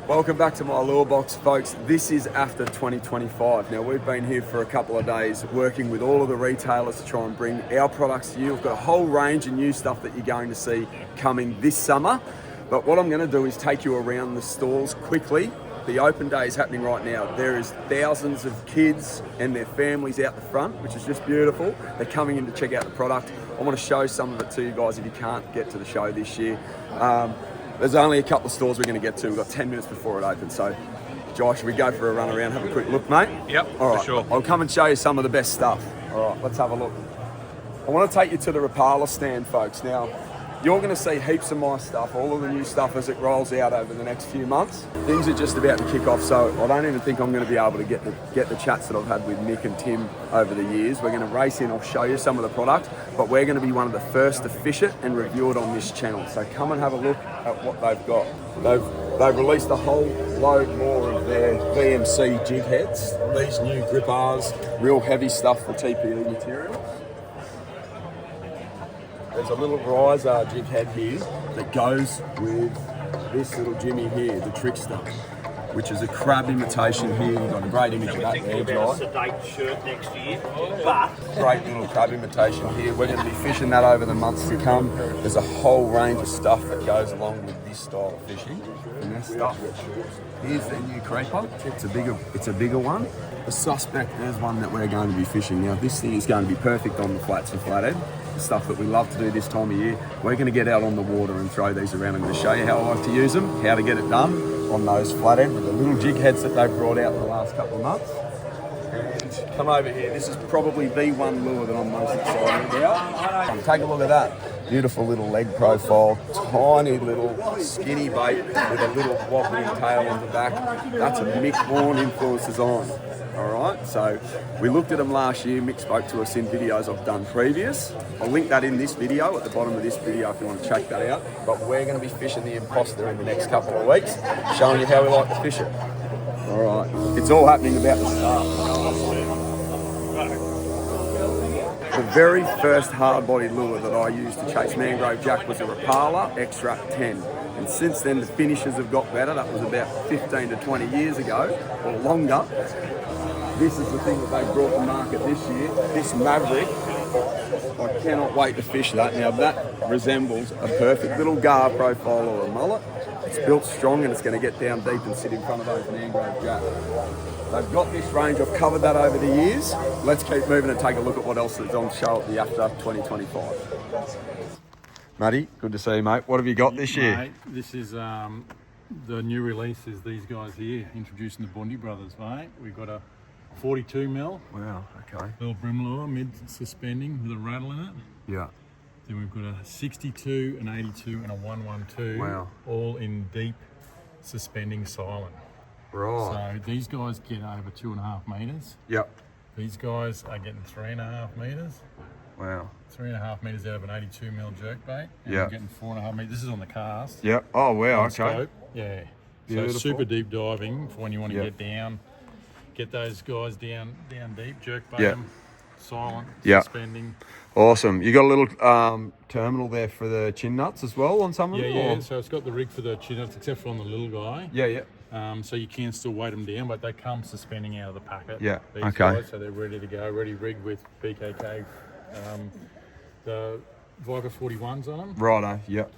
Welcome back to my lure box, folks. This is Afta 2025. Now, we've been here for a couple of days working with all of the retailers to try and bring our products to you. We've got a whole range of new stuff that you're going to see coming this summer. But what I'm going to do is take you around the stalls quickly. The open day is happening right now. There is thousands of kids and their families out the front, which is just beautiful. They're coming in to check out the product. I want to show some of it to you guys if you can't get to the show this year. There's only a couple of stores we're going to get to. We've got 10 minutes before it opens. So, Josh, we go for a run around, have a quick look, mate? Yep, all right, for sure. I'll come and show you some of the best stuff. All right, let's have a look. I want to take you to the Rapala stand, folks. Now, you're going to see heaps of my stuff, all of the new stuff as it rolls out over the next few months. Things are just about to kick off, so I don't even think I'm going to be able to get the chats that I've had with Nick and Tim over the years. We're going to race in, I'll show you some of the product, but we're going to be one of the first to fish it and review it on this channel. So come and have a look at what they've got. They've released a whole load more of their VMC jig heads. These new grip R's, real heavy stuff for TPE material. There's a little riser jig head here that goes with this little Jimmy here, the Trickster, which is a crab imitation here. You've got a great image of that there, John. Sedate shirt next year, but great little crab imitation here. We're going to be fishing that over the months to come. There's a whole range of stuff that goes along with this style of fishing. And this stuff. Here's the new creeper. It's a bigger one. The Suspect, there's one that we're going to be fishing now. This thing is going to be perfect on the flats and flathead. The stuff that we love to do this time of year. We're going to get out on the water and throw these around. I'm going to show you how I like to use them, how to get it done on those flathead with the little jig heads that they've brought out in the last couple of months. And come over here. This is probably the one lure that I'm most excited about. Take a look at that. Beautiful little leg profile, tiny little skinny bait with a little wobbly tail on the back. That's a Mick Horn influence design. All right, so we looked at them last year. Mick spoke to us in videos I've done previous. I'll link that in this video, at the bottom of this video if you want to check that out. But we're going to be fishing the Imposter in the next couple of weeks, showing you how we like to fish it. All right, it's all happening about the start. The very first hard-bodied lure that I used to chase mangrove jack was a Rapala X-Rap 10. And since then, the finishes have got better. That was about 15 to 20 years ago, or longer. This is the thing that they brought to market this year, this Maverick. I cannot wait to fish that. Now that resembles a perfect little gar profile or a mullet. It's built strong and it's going to get down deep and sit in front of those mangrove jack. They've got this range, I've covered that over the years. Let's keep moving and take a look at what else is on show at the Afta 2025. Matty, good to see you, mate. What have you got this year? Mate, this is the new release is these guys here, introducing the Bundy brothers, mate. We've got a 42 mil. Wow, okay. Little brim lure, mid suspending with a rattle in it. Yeah. Then we've got a 62, an 82 and a 112. Wow. All in deep suspending silent. Right. So these guys get over 2.5 metres. Yep. These guys are getting 3.5 metres. Wow. 3.5 metres out of an 82 mil jerkbait. And Yeah. we're getting 4.5 metres. This is on the cast. Yep. Oh, wow, On okay. scope. Yeah. Beautiful. So super deep diving for when you want to Yep. get down. Get those guys down deep, jerkbait Yep. them, silent, Yep. suspending. Awesome. You got a little terminal there for the chin nuts as well on some of Yeah, them? yeah. or- So it's got the rig for the chin ups, except for on the little guy. Yeah, yeah. So you can still weight them down, but they come suspending out of the packet. Yeah, These okay. guys, so they're ready to go, ready rigged with BKK. The Viper 41s on them. Righto, yep.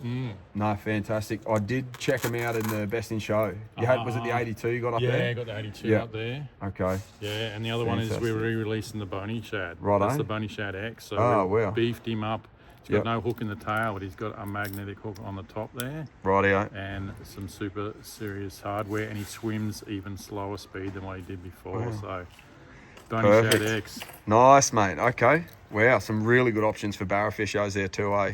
No, fantastic. I did check them out in the Best in Show. You had, was it the 82 you got up Yeah, there? I got the 82 Yeah. up there. Okay. Yeah, and the other one is Fantastic. we're re-releasing the Bony Shad. Righto. That's the Bony Shad X. So Oh, we wow. beefed him up. He's Yep. got no hook in the tail, but he's got a magnetic hook on the top there. Rightio. And some super serious hardware, and he swims even slower speed than what he did before. Wow. So Bony Perfect. Shad X. Nice, mate. Okay. Wow, some really good options for barrafishers there too, eh?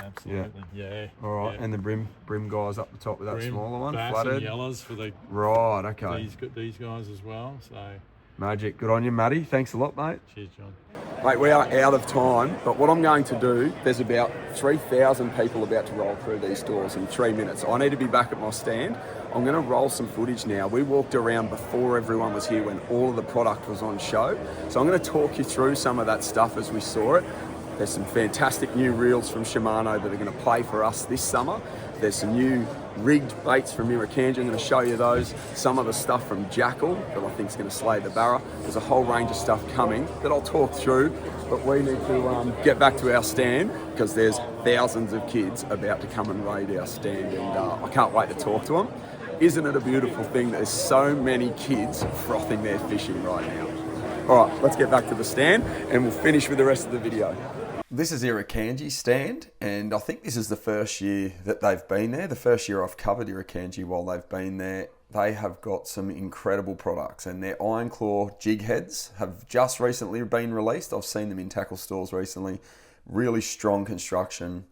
Absolutely, yeah. All right, yeah. and the brim guys up the top with that Brim, smaller one, bass flathead. and yellows for the Right, okay. these guys as well. So Magic. Good on you, Matty. Thanks a lot, mate. cheers, John. Mate, we are out of time, but what I'm going to do, there's about 3,000 people about to roll through these stores in 3 minutes. I need to be back at my stand. I'm going to roll some footage now. We walked around before everyone was here when all of the product was on show. So I'm going to talk you through some of that stuff as we saw it. There's some fantastic new reels from Shimano that are going to play for us this summer. There's some new rigged baits from Irkanji. I'm going to show you those. Some of the stuff from Jackal that I think is going to slay the barra. There's a whole range of stuff coming that I'll talk through, but we need to get back to our stand because there's thousands of kids about to come and raid our stand, and I can't wait to talk to them. Isn't it a beautiful thing that there's so many kids frothing their fishing right now? All right, let's get back to the stand and we'll finish with the rest of the video. This is Irkanji's stand, and I think this is the first year that they've been there. The first year I've covered Irkanji while they've been there. They have got some incredible products, and their Iron Claw jig heads have just recently been released. I've seen them in tackle stores recently. Really strong construction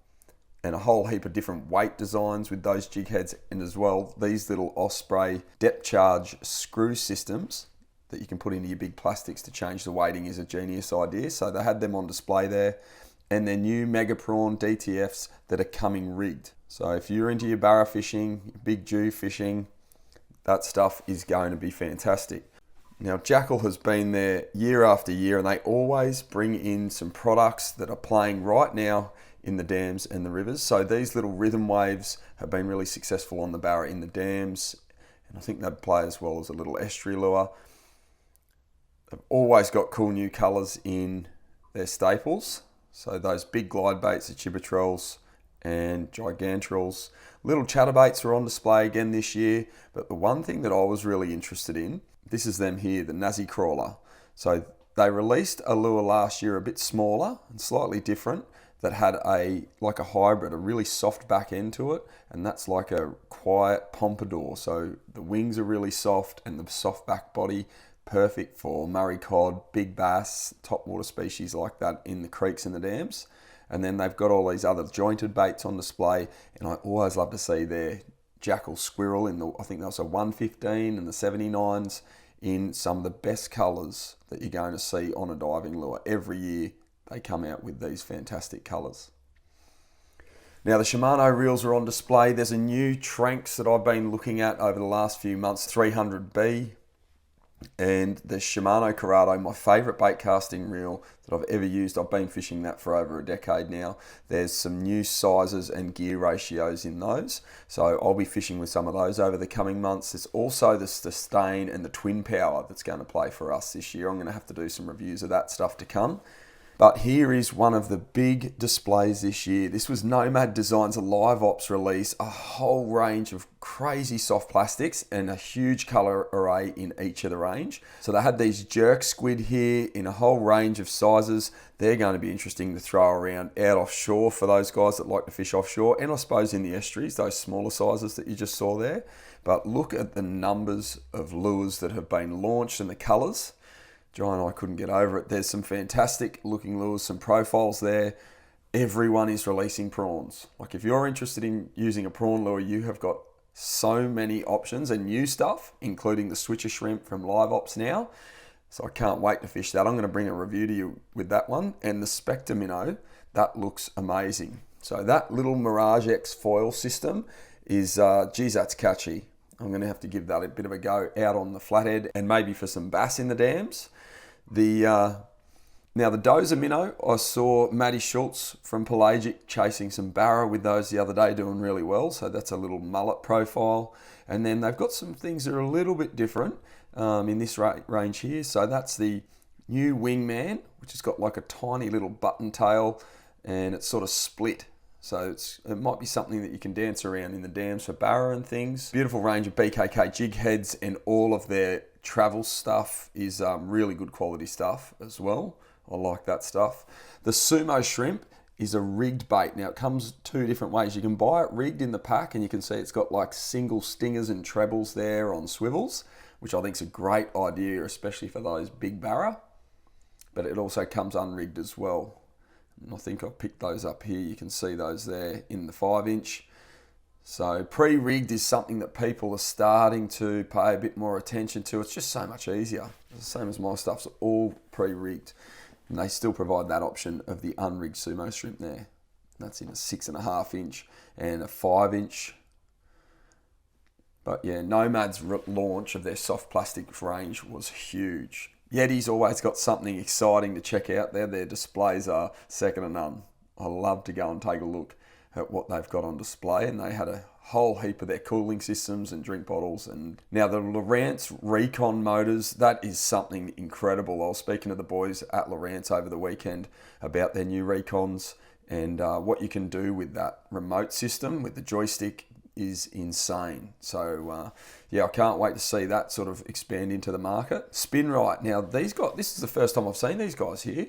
and a whole heap of different weight designs with those jig heads, and as well these little Osprey depth charge screw systems that you can put into your big plastics to change the weighting is a genius idea. So they had them on display there, and their new Mega Prawn DTFs that are coming rigged. So if you're into your barra fishing, big Jew fishing, that stuff is going to be fantastic. Now Jackal has been there year after year, and they always bring in some products that are playing right now in the dams and the rivers. So these little rhythm waves have been really successful on the barra in the dams, and I think they'd play as well as a little estuary lure. They've always got cool new colours in their staples. So those big glide baits, the chibotrels and gigantrels. Little chatterbaits are on display again this year, but the one thing that I was really interested in, this is them here, the Nazi Crawler. So they released a lure last year a bit smaller and slightly different that had like a hybrid, a really soft back end to it, and that's like a quiet pompadour. So the wings are really soft and the soft back body, perfect for Murray cod, big bass, topwater species like that in the creeks and the dams. And then they've got all these other jointed baits on display, and I always love to see their Jackal squirrel in the, I think that's a 115 and the 79s in some of the best colours that you're going to see on a diving lure. Every year they come out with these fantastic colours. Now the Shimano reels are on display. There's a new Tranx that I've been looking at over the last few months, 300B. And the Shimano Corrado, my favourite bait casting reel that I've ever used. I've been fishing that for over a decade now. There's some new sizes and gear ratios in those, so I'll be fishing with some of those over the coming months. There's also the Sustain and the Twin Power that's going to play for us this year. I'm going to have to do some reviews of that stuff to come. But here is one of the big displays this year. This was Nomad Designs' live ops release, a whole range of crazy soft plastics and a huge colour array in each of the range. So they had these jerk squid here in a whole range of sizes. They're going to be interesting to throw around out offshore for those guys that like to fish offshore, and I suppose in the estuaries, those smaller sizes that you just saw there. But look at the numbers of lures that have been launched and the colours. John and I couldn't get over it. There's some fantastic looking lures, some profiles there. Everyone is releasing prawns. Like if you're interested in using a prawn lure, you have got so many options and new stuff, including the switcher shrimp from Live Ops now. So I can't wait to fish that. I'm going to bring a review to you with that one. And the Spectre minnow, that looks amazing. So that little Mirage X foil system is, geez, that's catchy. I'm going to have to give that a bit of a go out on the flathead and maybe for some bass in the dams. Now the Dozer minnow, I saw Matty Schultz from Pelagic chasing some barra with those the other day, doing really well. So that's a little mullet profile. And then they've got some things that are a little bit different in this range here. So that's the new Wingman, which has got like a tiny little button tail and it's sort of split. So it might be something that you can dance around in the dams for barra and things. Beautiful range of BKK jig heads, and all of their travel stuff is really good quality stuff as well. I like that stuff. The Sumo shrimp is a rigged bait. Now it comes two different ways. You can buy it rigged in the pack, and you can see it's got like single stingers and trebles there on swivels, which I think is a great idea, especially for those big barra. But it also comes unrigged as well. And I think I've picked those up here. You can see those there in the 5-inch. So pre-rigged is something that people are starting to pay a bit more attention to. It's just so much easier. It's the same as my stuff's all pre-rigged. And they still provide that option of the unrigged Sumo shrimp there. That's in a 6.5-inch and a 5-inch. But yeah, Nomad's launch of their soft plastic range was huge. Yeti's always got something exciting to check out there. Their displays are second to none. I love to go and take a look. at what they've got on display, and they had a whole heap of their cooling systems and drink bottles. And now the Laurance Recon motors, that is something incredible. I was speaking to the boys at Laurance over the weekend about their new Recons, and what you can do with that remote system with the joystick is insane. So yeah, I can't wait to see that sort of expand into the market. Spinrite, now these guys, this is the first time I've seen these guys here.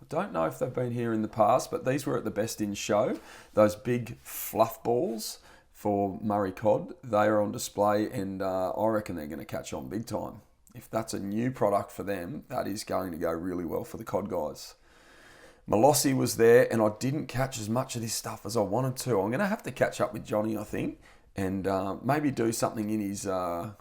I don't know if they've been here in the past, but these were at the Best in Show. Those big fluff balls for Murray cod, they are on display, and I reckon they're going to catch on big time. If that's a new product for them, that is going to go really well for the cod guys. Molossi was there, and I didn't catch as much of this stuff as I wanted to. I'm going to have to catch up with Johnny, I think, and maybe do something in his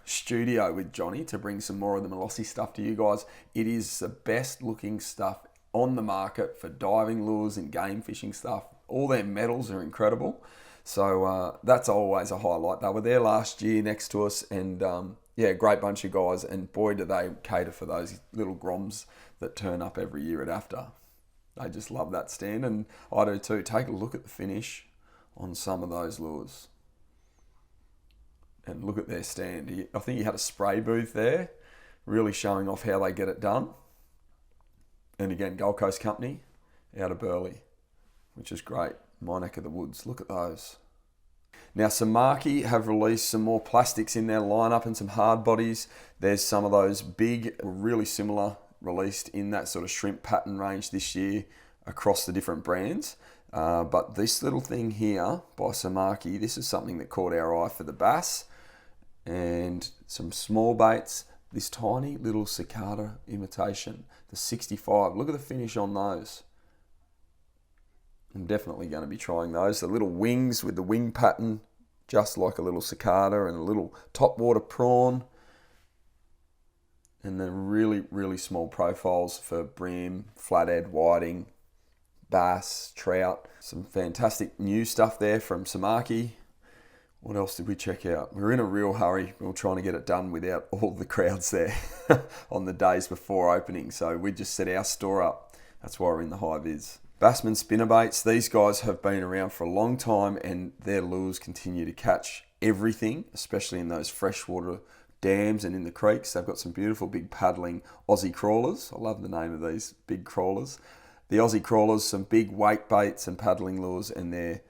studio with Johnny to bring some more of the Molossi stuff to you guys. It is the best looking stuff on the market for diving lures and game fishing stuff. All their metals are incredible. So that's always a highlight. They were there last year next to us, and yeah, great bunch of guys, and boy do they cater for those little groms that turn up every year at Afta. They just love that stand, and I do too. Take a look at the finish on some of those lures. And look at their stand. I think he had a spray booth there, really showing off how they get it done. And again, Gold Coast Company out of Burleigh, which is great. My neck of the woods. Look at those. Now, Samaki have released some more plastics in their lineup and some hard bodies. There's some of those big, really similar, released in that sort of shrimp pattern range this year across the different brands. But this little thing here by Samaki, this is something that caught our eye for the bass. And some small baits. This tiny little cicada imitation, the 65. Look at the finish on those. I'm definitely going to be trying those. The little wings with the wing pattern, just like a little cicada, and a little topwater prawn. And then really, really small profiles for bream, flathead, whiting, bass, trout. Some fantastic new stuff there from Samaki. What else did we check out? We were in a real hurry. We were trying to get it done without all the crowds there on the days before opening. So we just set our store up. That's why we're in the high vis. Bassman spinnerbaits. These guys have been around for a long time, and their lures continue to catch everything, especially in those freshwater dams and in the creeks. They've got some beautiful big paddling Aussie crawlers. I love the name of these big crawlers. The Aussie crawlers, some big wake baits and paddling lures, and they're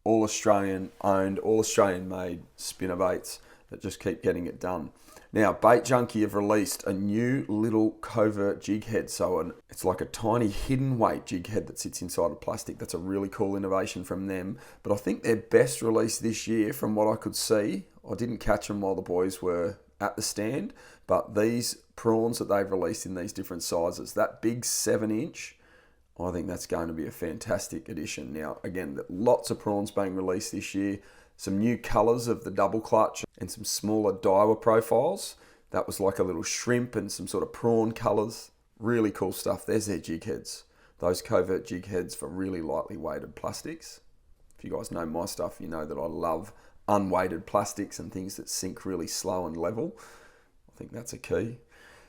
all Australian owned, all Australian made spinnerbaits that just keep getting it done. Now, Bait Junkie have released a new little covert jig head. So it's like a tiny hidden weight jig head that sits inside of plastic. That's a really cool innovation from them. But I think their best release this year, from what I could see, I didn't catch them while the boys were at the stand, but these prawns that they've released in these different sizes, that big 7-inch, I think that's going to be a fantastic addition. Now, again, lots of prawns being released this year. Some new colours of the double clutch and some smaller Daiwa profiles. That was like a little shrimp and some sort of prawn colours. Really cool stuff. There's their jig heads. Those covert jig heads for really lightly weighted plastics. If you guys know my stuff, you know that I love unweighted plastics and things that sink really slow and level. I think that's a key.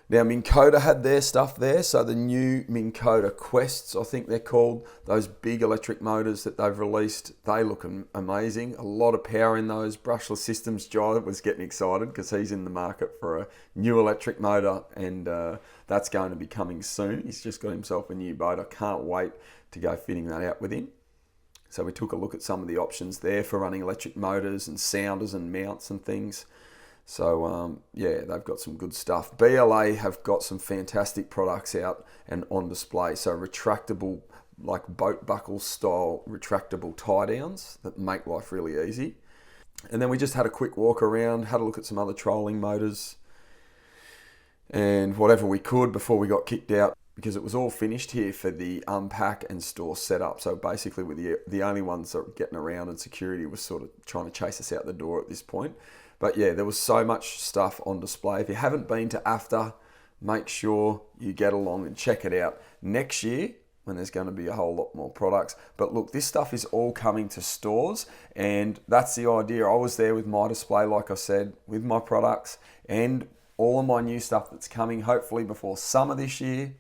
Now, Minkod had their stuff there. So the new Minkod Quests, I think they're called, those big electric motors that they've released, they look amazing. A lot of power in those brushless systems. Jai was getting excited because he's in the market for a new electric motor, and that's going to be coming soon. He's just got himself a new boat. I can't wait to go fitting that out with him. So we took a look at some of the options there for running electric motors and sounders and mounts and things. So, yeah, they've got some good stuff. BLA have got some fantastic products out and on display. So retractable, like boat buckle style retractable tie downs that make life really easy. And then we just had a quick walk around, had a look at some other trolling motors and whatever we could before we got kicked out, because it was all finished here for the unpack and store setup. So basically we're the only ones that were getting around, and security was sort of trying to chase us out the door at this point. But yeah, there was so much stuff on display. If you haven't been to Afta, make sure you get along and check it out next year when there's going to be a whole lot more products. But look, this stuff is all coming to stores, and that's the idea. I was there with my display, like I said, with my products and all of my new stuff that's coming hopefully before summer this year.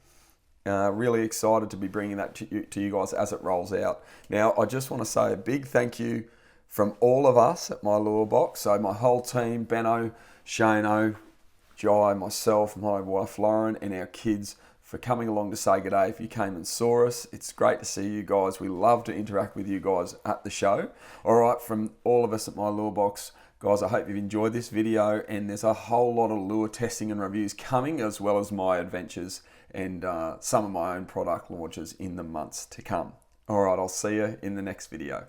Really excited to be bringing that to you guys as it rolls out. Now, I just want to say a big thank you from all of us at my lure box. So my whole team, Benno, Shano, Jai, myself, my wife Lauren, and our kids for coming along to say good day if you came and saw us. It's great to see you guys. We love to interact with you guys at the show. All right, from all of us at my lure box, guys, I hope you've enjoyed this video, and there's a whole lot of lure testing and reviews coming, as well as my adventures and some of my own product launches in the months to come. All right, I'll see you in the next video.